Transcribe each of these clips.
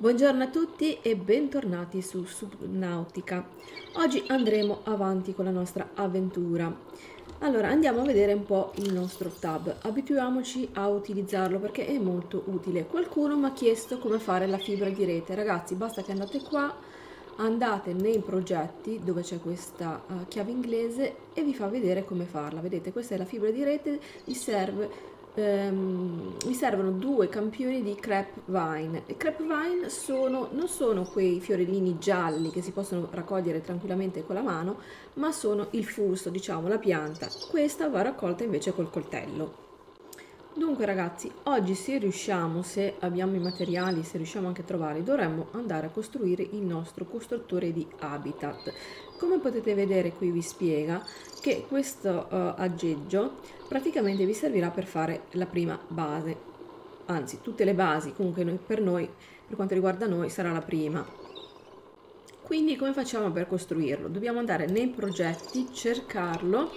Buongiorno a tutti e bentornati su Subnautica. Oggi andremo avanti con la nostra avventura. Allora andiamo a vedere un po' il nostro tab. Abituiamoci a utilizzarlo perché è molto utile. Qualcuno mi ha chiesto come fare la fibra di rete. Ragazzi, basta che andate qua, andate nei progetti dove c'è questa chiave inglese e vi fa vedere come farla. Vedete, questa è la fibra di rete, mi servono due campioni di crepe vine. I crepe vine non sono quei fiorellini gialli che si possono raccogliere tranquillamente con la mano, ma sono il fusto, diciamo la pianta. Questa va raccolta invece col coltello. Dunque ragazzi, oggi se riusciamo, se abbiamo i materiali, se riusciamo anche a trovarli, dovremmo andare a costruire il nostro costruttore di habitat. Come potete vedere qui vi spiega che questo aggeggio praticamente vi servirà per fare la prima base, anzi tutte le basi, comunque per quanto riguarda noi sarà la prima. Quindi come facciamo per costruirlo? Dobbiamo andare nei progetti, cercarlo.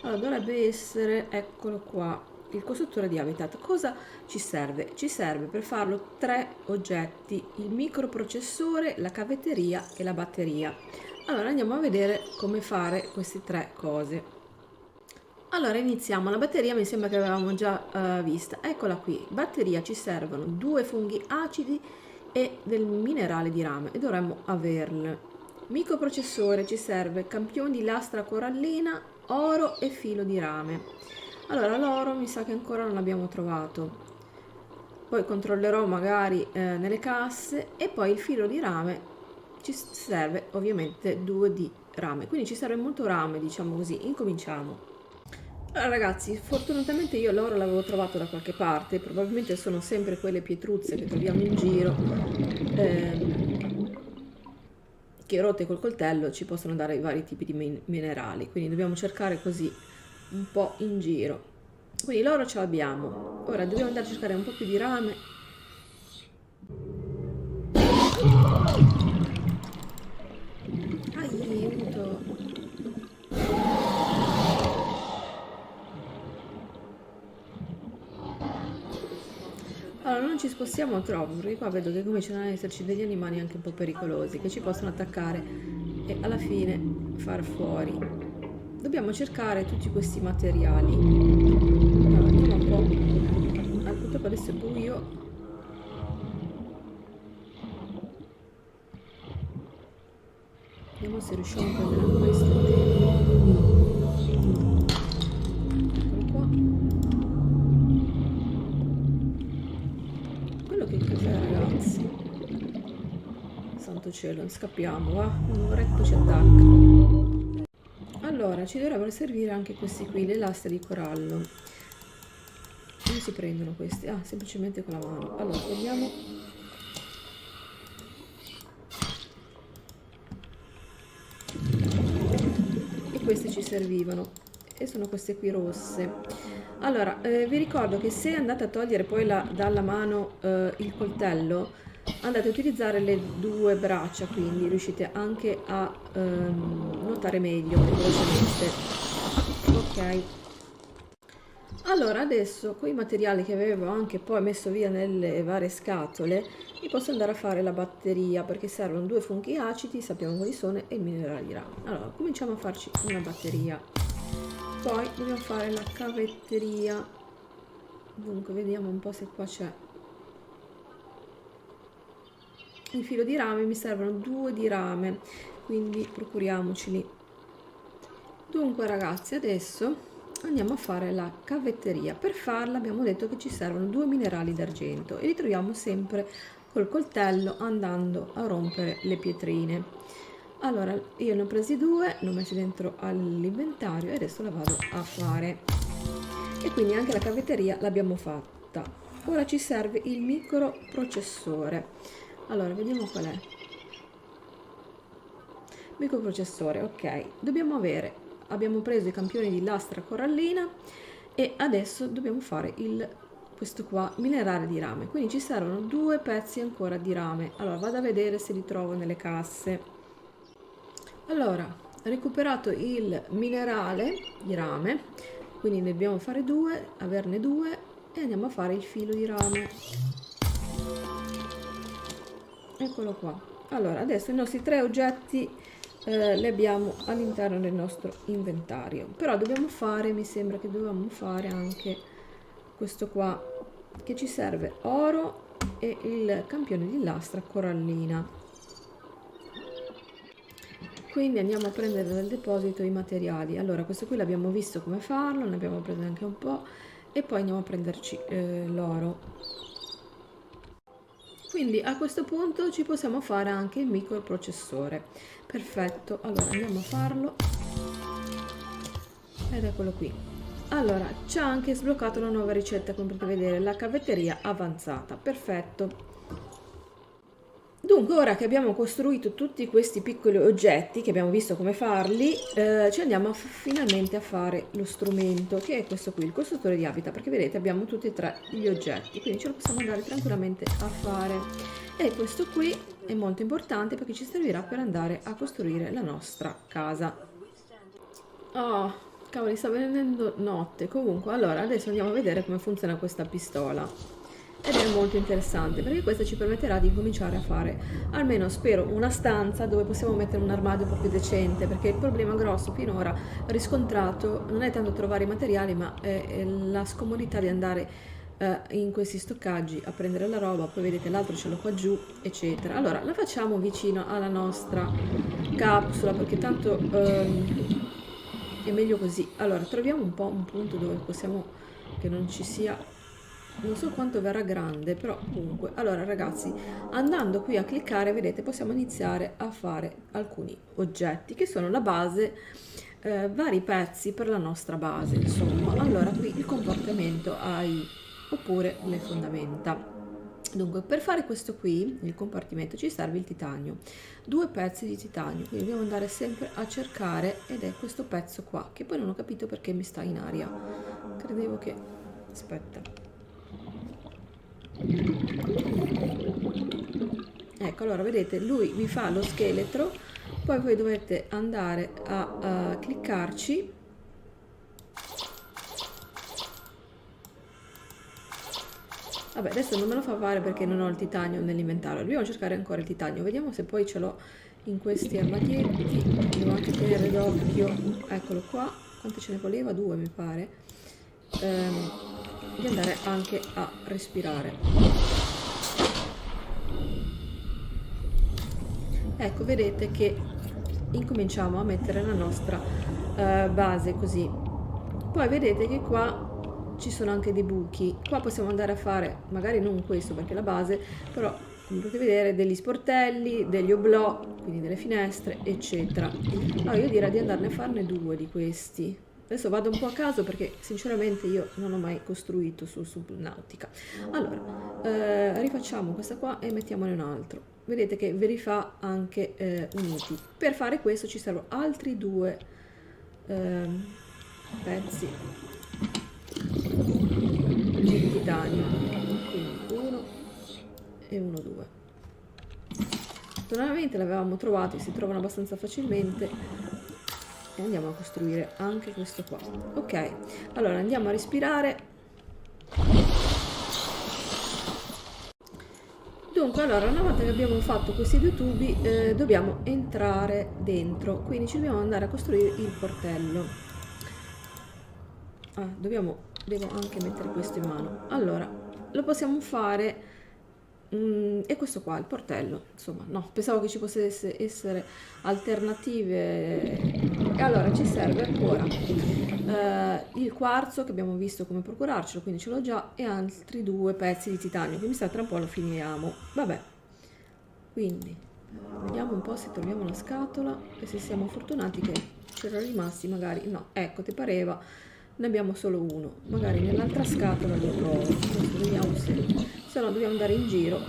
Allora dovrebbe essere, eccolo qua, il costruttore di habitat. Cosa ci serve? Ci serve per farlo tre oggetti: il microprocessore, la cavetteria e la batteria. Allora andiamo a vedere come fare queste tre cose. Allora iniziamo. La batteria mi sembra che avevamo già vista, eccola qui. Batteria, ci servono due funghi acidi e del minerale di rame e dovremmo averle. Microprocessore, ci serve campione di lastra corallina, oro e filo di rame. Allora l'oro mi sa che ancora non l'abbiamo trovato, poi controllerò magari nelle casse. E poi il filo di rame, ci serve ovviamente due di rame, quindi ci serve molto rame, diciamo così. Incominciamo. Allora ragazzi, fortunatamente io l'oro l'avevo trovato da qualche parte, probabilmente sono sempre quelle pietruzze che troviamo in giro, che rotte col coltello ci possono dare i vari tipi di minerali, quindi dobbiamo cercare così un po' in giro. Quindi l'oro ce l'abbiamo, ora dobbiamo andare a cercare un po' più di rame. Aiuto! Allora non ci spostiamo troppo perché qua vedo che cominciano ad esserci degli animali anche un po' pericolosi che ci possono attaccare e alla fine far fuori. Dobbiamo cercare tutti questi materiali. Allora, andiamo un po'. Purtroppo adesso è buio. Vediamo se riusciamo a prendere questo. Eccolo qua. Quello che cos'è ragazzi? Santo cielo, scappiamo, va? Un oretto ci attacca. Allora, ci dovrebbero servire anche questi qui, le lastre di corallo. Come si prendono questi? Ah, semplicemente con la mano. Allora, prendiamo. E queste ci servivano. E sono queste qui rosse. Allora, vi ricordo che se andate a togliere poi dalla mano il coltello, andate a utilizzare le due braccia, quindi riuscite anche a nuotare meglio e velocemente. Ok. Allora adesso con i materiali che avevo anche poi messo via nelle varie scatole mi posso andare a fare la batteria, perché servono due funghi acidi, sappiamo quali sono, e il minerale di rame. Allora cominciamo a farci una batteria, poi dobbiamo fare la cavetteria. Dunque vediamo un po' se qua c'è il filo di rame. Mi servono due di rame, quindi procuriamoceli. Dunque ragazzi, adesso andiamo a fare la cavetteria. Per farla abbiamo detto che ci servono due minerali d'argento e li troviamo sempre col coltello andando a rompere le pietrine. Allora io ne ho presi due, ne ho messi dentro all'inventario e adesso la vado a fare. E quindi anche la cavetteria l'abbiamo fatta. Ora ci serve il microprocessore. Allora vediamo qual è. Microprocessore, ok. Abbiamo preso i campioni di lastra corallina e adesso dobbiamo fare questo qua, minerale di rame. Quindi ci servono due pezzi ancora di rame. Allora vado a vedere se li trovo nelle casse. Allora, recuperato il minerale di rame, quindi ne dobbiamo fare due, averne due, e andiamo a fare il filo di rame. Eccolo qua. Allora, adesso i nostri 3 oggetti li abbiamo all'interno del nostro inventario, però dobbiamo fare, mi sembra che dobbiamo fare anche questo qua, che ci serve oro e il campione di lastra corallina. Quindi andiamo a prendere dal deposito i materiali. Allora, questo qui l'abbiamo visto come farlo, ne abbiamo preso anche un po', e poi andiamo a prenderci l'oro. Quindi a questo punto ci possiamo fare anche il microprocessore. Perfetto, allora andiamo a farlo ed eccolo qui. Allora, ci ha anche sbloccato una nuova ricetta, come potete vedere, la cavetteria avanzata. Perfetto. Dunque, ora che abbiamo costruito tutti questi piccoli oggetti, che abbiamo visto come farli, ci andiamo finalmente a fare lo strumento, che è questo qui, il costruttore di habitat, perché vedete abbiamo tutti e 3 gli oggetti, quindi ce lo possiamo andare tranquillamente a fare. E questo qui è molto importante perché ci servirà per andare a costruire la nostra casa. Oh, cavoli, sta venendo notte. Comunque, allora, adesso andiamo a vedere come funziona questa pistola. Ed è molto interessante perché questo ci permetterà di cominciare a fare almeno, spero, una stanza dove possiamo mettere un armadio un po' più decente, perché il problema grosso finora riscontrato non è tanto trovare i materiali, ma è la scomodità di andare in questi stoccaggi a prendere la roba. Poi vedete l'altro ce l'ho qua giù, eccetera. Allora la facciamo vicino alla nostra capsula, perché tanto è meglio così. Allora troviamo un po' un punto dove possiamo, che non ci sia, non so quanto verrà grande, però comunque. Allora ragazzi, andando qui a cliccare, vedete, possiamo iniziare a fare alcuni oggetti che sono la base, vari pezzi per la nostra base, insomma. Allora qui il comportamento AI, oppure le fondamenta. Dunque, per fare questo qui, il compartimento, ci serve il titanio, 2 pezzi di titanio, quindi dobbiamo andare sempre a cercare, ed è questo pezzo qua, che poi non ho capito perché mi sta in aria. Credevo che... aspetta. Ecco, allora vedete, lui vi fa lo scheletro, poi voi dovete andare a cliccarci. Vabbè, adesso non me lo fa fare perché non ho il titanio nell'inventario. Dobbiamo cercare ancora il titanio, vediamo se poi ce l'ho in questi armadietti. Devo anche tenere d'occhio, eccolo qua, quante ce ne voleva? 2 mi pare, di andare anche a respirare. Ecco, vedete che incominciamo a mettere la nostra base così. Poi vedete che qua ci sono anche dei buchi. Qua possiamo andare a fare, magari non questo perché è la base, però come potete vedere degli sportelli, degli oblò, quindi delle finestre, eccetera. Allora io direi di andarne a farne 2 di questi. Adesso vado un po' a caso perché sinceramente io non ho mai costruito su Subnautica. Allora, rifacciamo questa qua e mettiamone un altro. Vedete che ve li fa anche uniti. Per fare questo ci servono altri 2 pezzi di titanio, quindi 1 e 1, 2. Normalmente l'avevamo trovati, si trovano abbastanza facilmente, e andiamo a costruire anche questo qua. Ok, allora andiamo a respirare. Dunque, allora, una volta che abbiamo fatto questi 2 tubi, dobbiamo entrare dentro, quindi ci dobbiamo andare a costruire il portello. Devo anche mettere questo in mano. Allora, lo possiamo fare, e questo qua, il portello, insomma, no, pensavo che ci potesse essere alternative. E allora ci serve ancora il quarzo, che abbiamo visto come procurarcelo, quindi ce l'ho già, e altri 2 pezzi di titanio, che mi sa tra un po' lo finiamo. Vabbè, quindi vediamo un po' se troviamo la scatola e se siamo fortunati che c'erano rimasti, magari no, ecco, ti pareva, ne abbiamo solo uno, magari nell'altra scatola lo trovo. Adesso vediamo se no dobbiamo andare in giro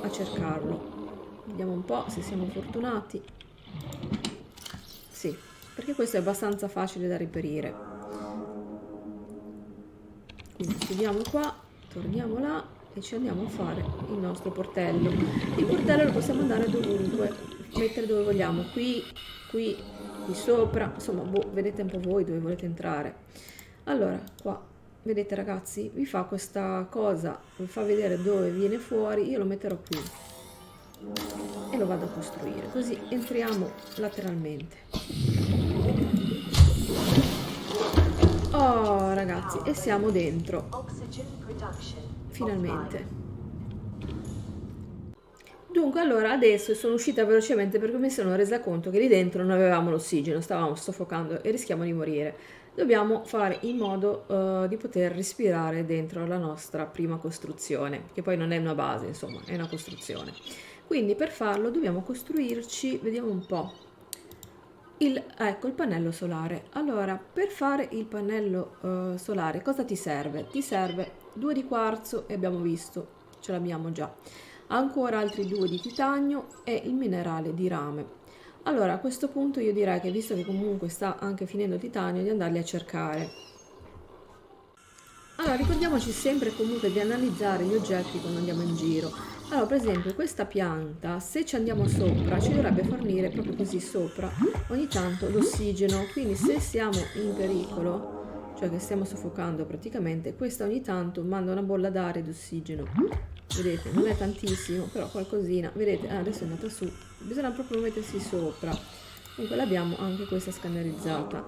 a cercarlo. Vediamo un po' se siamo fortunati. Sì, perché questo è abbastanza facile da reperire. Quindi chiudiamo qua, torniamo là e ci andiamo a fare il nostro portello. Il portello lo possiamo andare dovunque, mettere dove vogliamo, qui, qui, qui sopra, insomma, boh, vedete un po' voi dove volete entrare. Allora, qua, vedete ragazzi, vi fa questa cosa, vi fa vedere dove viene fuori, io lo metterò qui. e lo vado a costruire, così entriamo lateralmente. Oh ragazzi, e siamo dentro finalmente. Dunque allora adesso sono uscita velocemente perché mi sono resa conto che lì dentro non avevamo l'ossigeno, stavamo soffocando e rischiamo di morire. Dobbiamo fare in modo di poter respirare dentro la nostra prima costruzione, che poi non è una base, insomma, è una costruzione. Quindi per farlo dobbiamo costruirci, vediamo un po', ecco il pannello solare. Allora, per fare il pannello solare cosa ti serve? Ti serve 2 di quarzo e abbiamo visto, ce l'abbiamo già. Ancora altri 2 di titanio e il minerale di rame. Allora a questo punto io direi che, visto che comunque sta anche finendo titanio, di andarli a cercare. Allora ricordiamoci sempre comunque di analizzare gli oggetti quando andiamo in giro. Allora per esempio questa pianta, se ci andiamo sopra, ci dovrebbe fornire proprio così sopra ogni tanto l'ossigeno, quindi se siamo in pericolo, cioè che stiamo soffocando praticamente, questa ogni tanto manda una bolla d'aria ed ossigeno. Vedete, non è tantissimo, però qualcosina. Vedete, adesso è andata su, bisogna proprio mettersi sopra. Comunque l'abbiamo anche questa scannerizzata.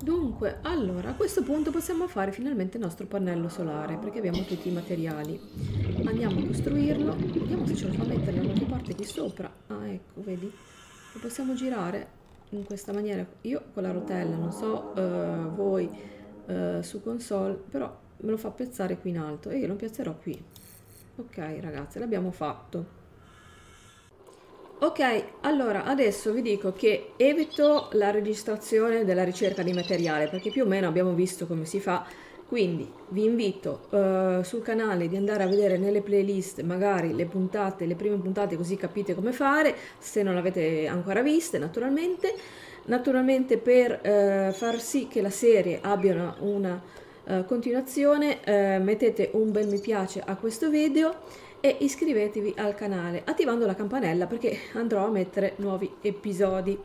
Dunque, allora a questo punto possiamo fare finalmente il nostro pannello solare, perché abbiamo tutti i materiali. Andiamo a costruirlo, vediamo se ce lo fa mettere da qualche parte qui sopra. Ah ecco, vedi, lo possiamo girare in questa maniera, io con la rotella, non so voi su console, però me lo fa piazzare qui in alto e io lo piazzerò qui. Ok ragazzi, l'abbiamo fatto. Ok, allora adesso vi dico che evito la registrazione della ricerca di materiale perché più o meno abbiamo visto come si fa, quindi vi invito sul canale di andare a vedere nelle playlist magari le puntate, le prime puntate, così capite come fare se non l'avete ancora viste. Naturalmente per far sì che la serie abbia una continuazione, mettete un bel mi piace a questo video e iscrivetevi al canale attivando la campanella perché andrò a mettere nuovi episodi.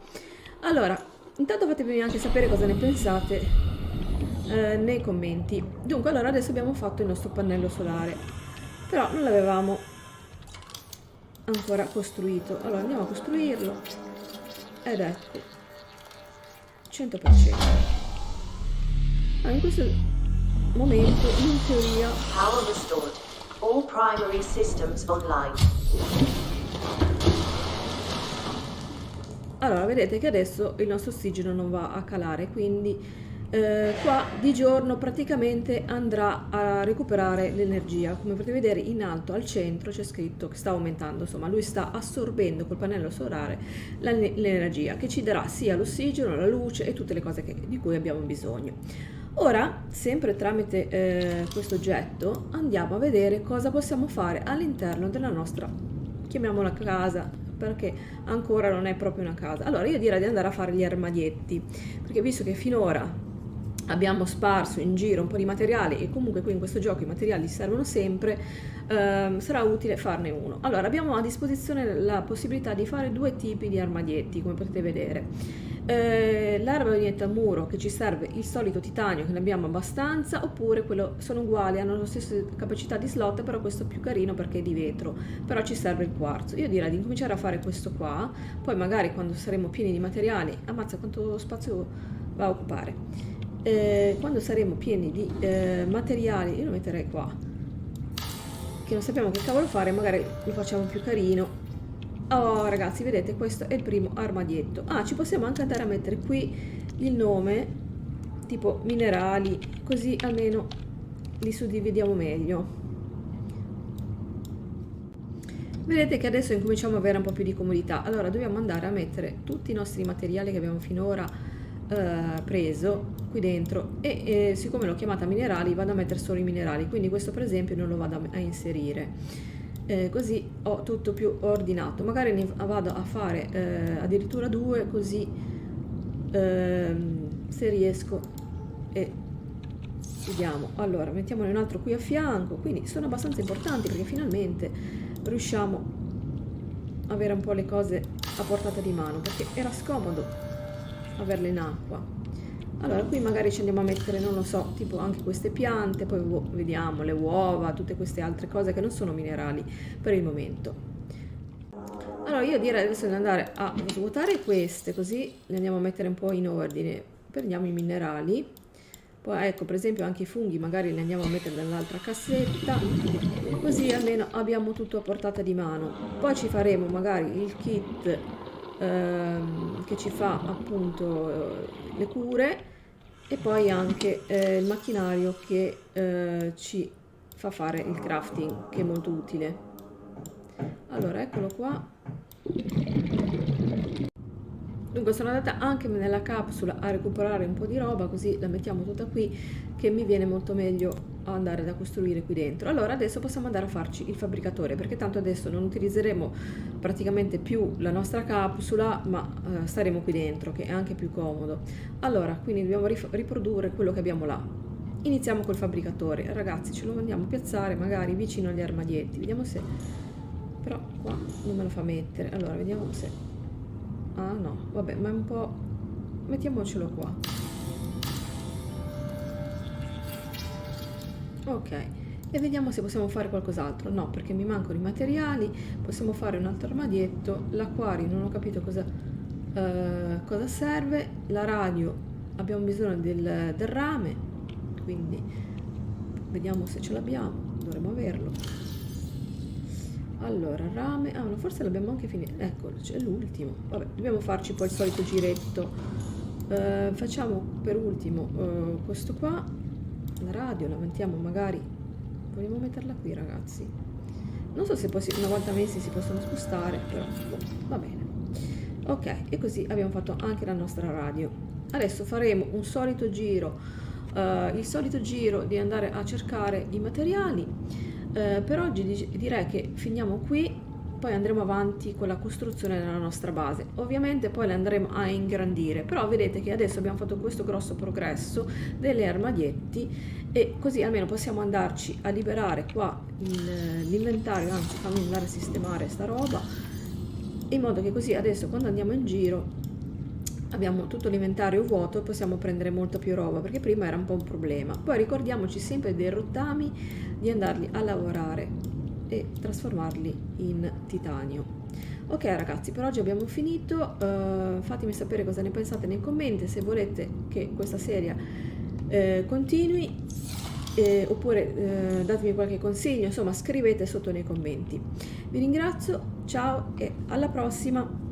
Allora, intanto fatemi anche sapere cosa ne pensate nei commenti. Dunque, allora adesso abbiamo fatto il nostro pannello solare, però non l'avevamo ancora costruito. Allora andiamo a costruirlo ed ecco 100%. Allora, in questo momento in teoria power restored, all primary systems online. allora vedete che adesso il nostro ossigeno non va a calare, quindi qua di giorno praticamente andrà a recuperare l'energia. Come potete vedere in alto al centro c'è scritto che sta aumentando, insomma lui sta assorbendo col pannello solare l'energia che ci darà sia l'ossigeno, la luce e tutte le cose di cui abbiamo bisogno. Ora, sempre tramite questo oggetto, andiamo a vedere cosa possiamo fare all'interno della nostra, chiamiamola casa, perché ancora non è proprio una casa. Allora io direi di andare a fare gli armadietti, perché visto che finora abbiamo sparso in giro un po' di materiali e comunque qui in questo gioco i materiali servono sempre, sarà utile farne uno. Allora abbiamo a disposizione la possibilità di fare 2 tipi di armadietti, come potete vedere. L'armadietto a muro, che ci serve il solito titanio, che ne abbiamo abbastanza, oppure quello, sono uguali, hanno la stessa capacità di slot, però questo è più carino perché è di vetro, però ci serve il quarzo. Io direi di incominciare a fare questo qua, poi magari quando saremo pieni di materiali, ammazza quanto spazio va a occupare, quando saremo pieni di materiali, io lo metterei qua, che non sappiamo che cavolo fare, magari lo facciamo più carino. Oh ragazzi, vedete, questo è il primo armadietto. Ah, ci possiamo anche andare a mettere qui il nome, tipo minerali, così almeno li suddividiamo meglio. Vedete che adesso incominciamo ad avere un po' più di comodità. Allora dobbiamo andare a mettere tutti i nostri materiali che abbiamo finora preso qui dentro e siccome l'ho chiamata minerali vado a mettere solo i minerali, quindi questo per esempio non lo vado a inserire. Così ho tutto più ordinato, magari ne vado a fare addirittura 2, così se riesco, e vediamo. Allora mettiamone un altro qui a fianco, quindi sono abbastanza importanti perché finalmente riusciamo a avere un po' le cose a portata di mano, perché era scomodo averle in acqua. Allora qui magari ci andiamo a mettere, non lo so, tipo anche queste piante, poi vediamo le uova, tutte queste altre cose che non sono minerali per il momento. Allora io direi adesso di andare a svuotare queste, così le andiamo a mettere un po' in ordine. Prendiamo i minerali, poi ecco per esempio anche i funghi magari li andiamo a mettere nell'altra cassetta, così almeno abbiamo tutto a portata di mano. Poi ci faremo magari il kit che ci fa appunto le cure, e poi anche il macchinario che ci fa fare il crafting, che è molto utile. Allora eccolo qua. Dunque sono andata anche nella capsula a recuperare un po' di roba, così la mettiamo tutta qui, che mi viene molto meglio andare da costruire qui dentro. Allora adesso possiamo andare a farci il fabbricatore, perché tanto adesso non utilizzeremo praticamente più la nostra capsula, ma staremo qui dentro, che è anche più comodo. Allora quindi dobbiamo riprodurre quello che abbiamo là. Iniziamo col fabbricatore, ragazzi, ce lo andiamo a piazzare magari vicino agli armadietti, vediamo se, però qua non me lo fa mettere. Allora vediamo se, ah no, vabbè, ma è un po', mettiamocelo qua. Ok, e vediamo se possiamo fare qualcos'altro. No, perché mi mancano i materiali. Possiamo fare un altro armadietto. L'acquario non ho capito cosa serve. La radio abbiamo bisogno del rame, quindi vediamo se ce l'abbiamo, dovremmo averlo. Allora, rame, ah no, forse l'abbiamo anche finito, ecco, c'è l'ultimo. Vabbè, dobbiamo farci poi il solito giretto. Facciamo per ultimo questo qua, la radio, la mettiamo magari, vogliamo metterla qui ragazzi, non so se poi una volta messi si possono spostare, però va bene. Ok, e così abbiamo fatto anche la nostra radio. Adesso faremo un solito giro, il solito giro di andare a cercare i materiali. Per oggi direi che finiamo qui, poi andremo avanti con la costruzione della nostra base. Ovviamente poi le andremo a ingrandire, però vedete che adesso abbiamo fatto questo grosso progresso degli armadietti, e così almeno possiamo andarci a liberare qua l'inventario, anzi fammi andare a sistemare sta roba, in modo che così adesso quando andiamo in giro abbiamo tutto l'inventario vuoto e possiamo prendere molta più roba, perché prima era un po' un problema. Poi ricordiamoci sempre dei rottami, di andarli a lavorare e trasformarli in titanio. Ok ragazzi, per oggi abbiamo finito. Fatemi sapere cosa ne pensate nei commenti, se volete che questa serie continui, oppure datemi qualche consiglio, insomma scrivete sotto nei commenti. Vi ringrazio, ciao e alla prossima!